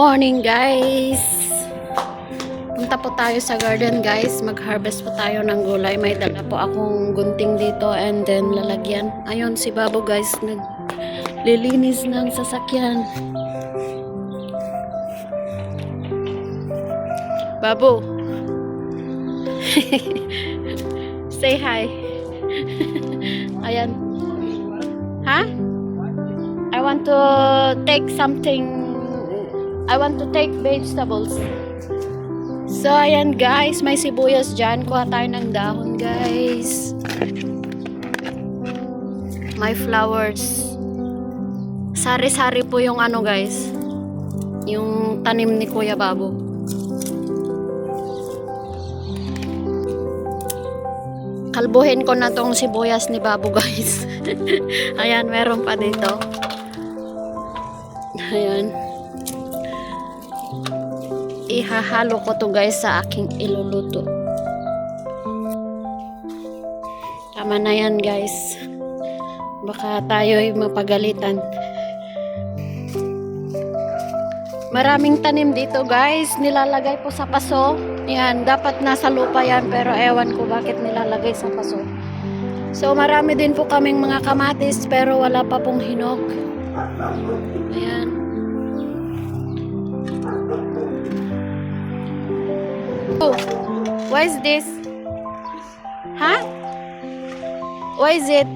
morning guys! Punta po tayo sa garden guys. Mag-harvest po tayo ng gulay. May dala po akong gunting dito and then lalagyan. Ayun si Babo guys, naglilinis ng sasakyan. Babo! Say hi! Ayan. Ha? I want to take something. I want to take vegetables. So, ayan guys. May sibuyas dyan. Kuha tayo ng dahon guys. May flowers. Sari-sari po yung ano guys. Yung tanim ni Kuya Babo. Kalbuhin ko na tong sibuyas ni Babo guys. Ayan, meron pa dito. Ayan. Ihahalo ko to guys sa aking iluluto. Tama na yan guys. Baka tayo'y mapagalitan. Maraming tanim dito guys. Nilalagay po sa paso. Yan, dapat nasa lupa yan pero ewan ko bakit nilalagay sa paso. So marami din po kaming mga kamatis pero wala pa pong hinog. Ayan. Oh, what is this? Huh? What is it?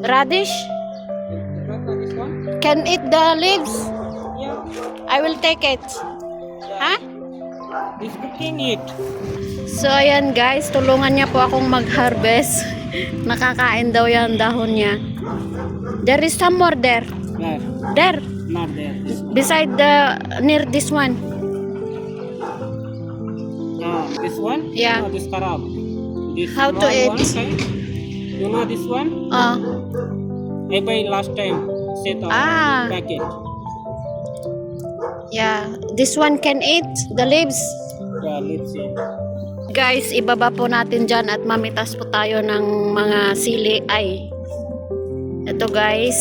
Radish? Can eat the leaves? Yeah, I will take it. Huh? it's cooking it. So ayan guys, tulungan niya po akong mag-harvest. Nakakain daw yan dahon niya. There is some more there. Where? There. Not there. Beside near this one. This one? Yeah. No, this kharab. This How to small eat? one, okay? You know this one? I buy last time. Set of packet. Yeah. This one can eat the leaves. Yeah, let's see. Guys, ibaba po natin dyan at mamitas po tayo ng mga sili. Ay, ito guys.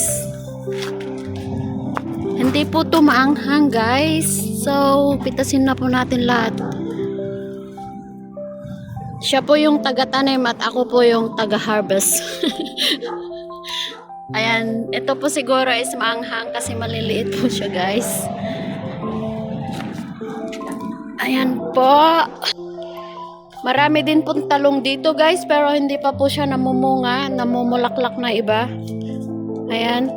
Hindi po ito maanghang guys. So, pitasin na po natin lahat. Siya po yung taga-tanim at ako po yung taga-harvest. Ayan, ito po siguro is maanghang kasi maliliit po siya guys. Ayan po. Marami din pong talong dito guys pero hindi pa po siya namumunga, namumulaklak na iba. Ayan.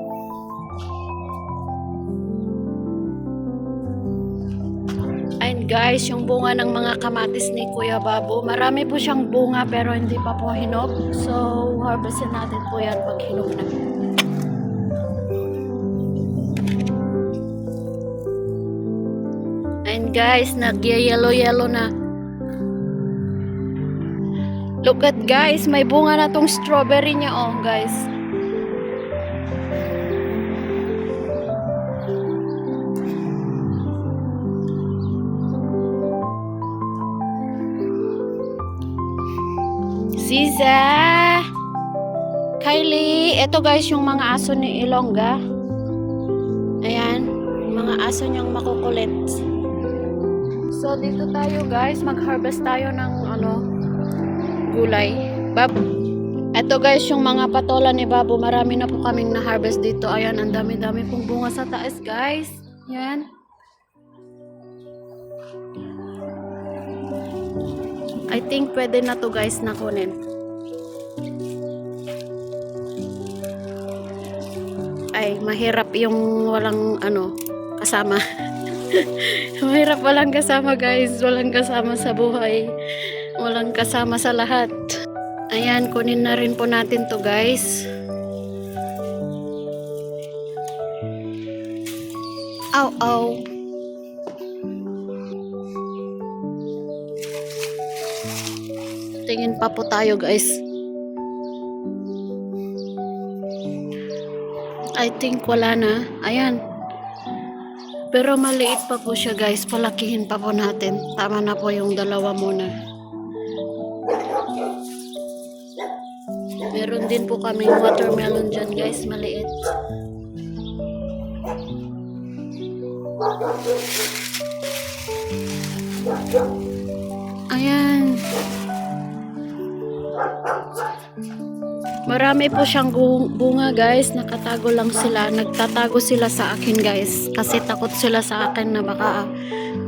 Ayan guys, yung bunga ng mga kamatis ni Kuya Babo. Marami po siyang bunga pero hindi pa po hinog. So, harvestin natin po yan pag hinog na. Ayan guys, nag-yellow na. Look at guys, may bunga na tong strawberry niya oh guys. Ziza! Kylie! Ito guys yung mga aso ni Ilongga. Ayan, mga aso niyang makukulit. So dito tayo guys, mag-harvest tayo ng gulay. Ito guys yung mga patola ni Babo. Marami na po kaming na-harvest dito. Ayan, ang dami-dami pong bunga sa taas guys. Yan. I think pwede na to guys na kunin. Ay, mahirap yung walang kasama. Mahirap walang kasama guys. Walang kasama sa buhay. Walang kasama sa lahat. Ayan, kunin na rin po natin to guys. Ow, ow. Tingin pa po tayo guys. I think wala na. Ayan. Pero maliit pa po siya guys. Palakihin pa po natin. Tama na po yung dalawa muna. Meron din po kaming watermelon dyan guys. Maliit. Ayan. Marami po siyang bunga guys. Nakatago lang sila. Nagtatago sila sa akin guys. Kasi takot sila sa akin na baka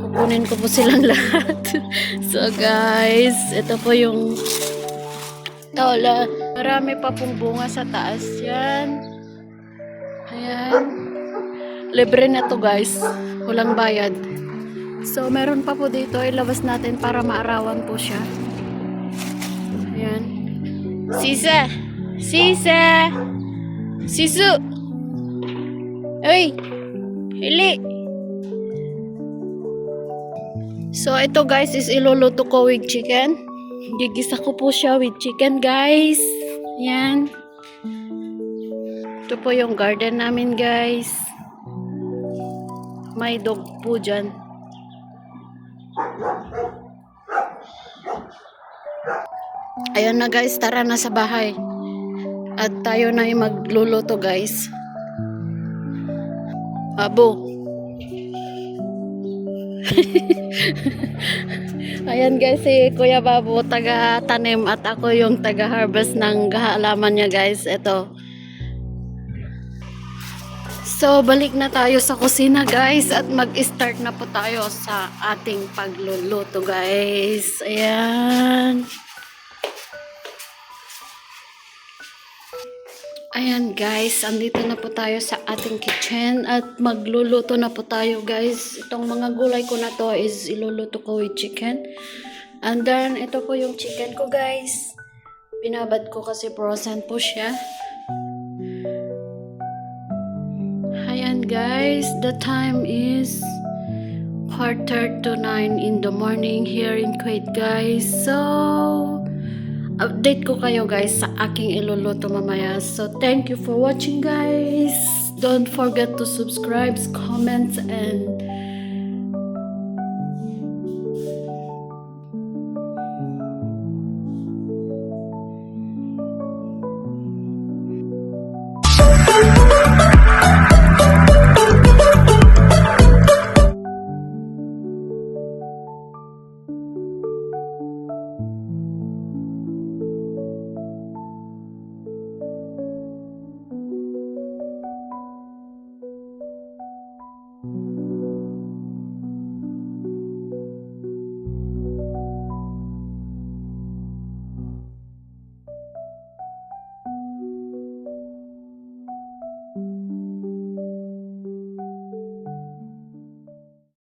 kukunin ko po silang lahat. So guys, ito po yung tola. Marami pa pong bunga sa taas. Yan. Ayan. Libre na to guys. Walang bayad. So meron pa po dito. Ilabas natin para maarawan po siya. Ayan. Sisa! Sisa! Sisu! Uy! Hili! So, ito guys is iluluto ko with chicken. Gigisa ko po siya with chicken guys. Yan. Ito po yung garden namin guys. May dog po dyan. Ayun na guys, tara na sa bahay. At tayo na yung magluluto guys. Abo. Ayan guys, si Kuya Babo taga-tanim at ako yung taga-harvest ng halaman niya guys. Ito. So, balik na tayo sa kusina guys at mag-start na po tayo sa ating pagluluto guys. Ayan. Ayan guys, andito na po tayo sa ating kitchen at magluluto na po tayo guys. Itong mga gulay ko na to is iluluto ko with chicken. And then, ito po yung chicken ko guys. Binabad ko kasi frozen po siya. Ayan guys, the time is 8:45 in the morning here in Kuwait guys. So, update ko kayo guys sa aking iluluto mamaya. So, thank you for watching guys. Don't forget to subscribe, comment, and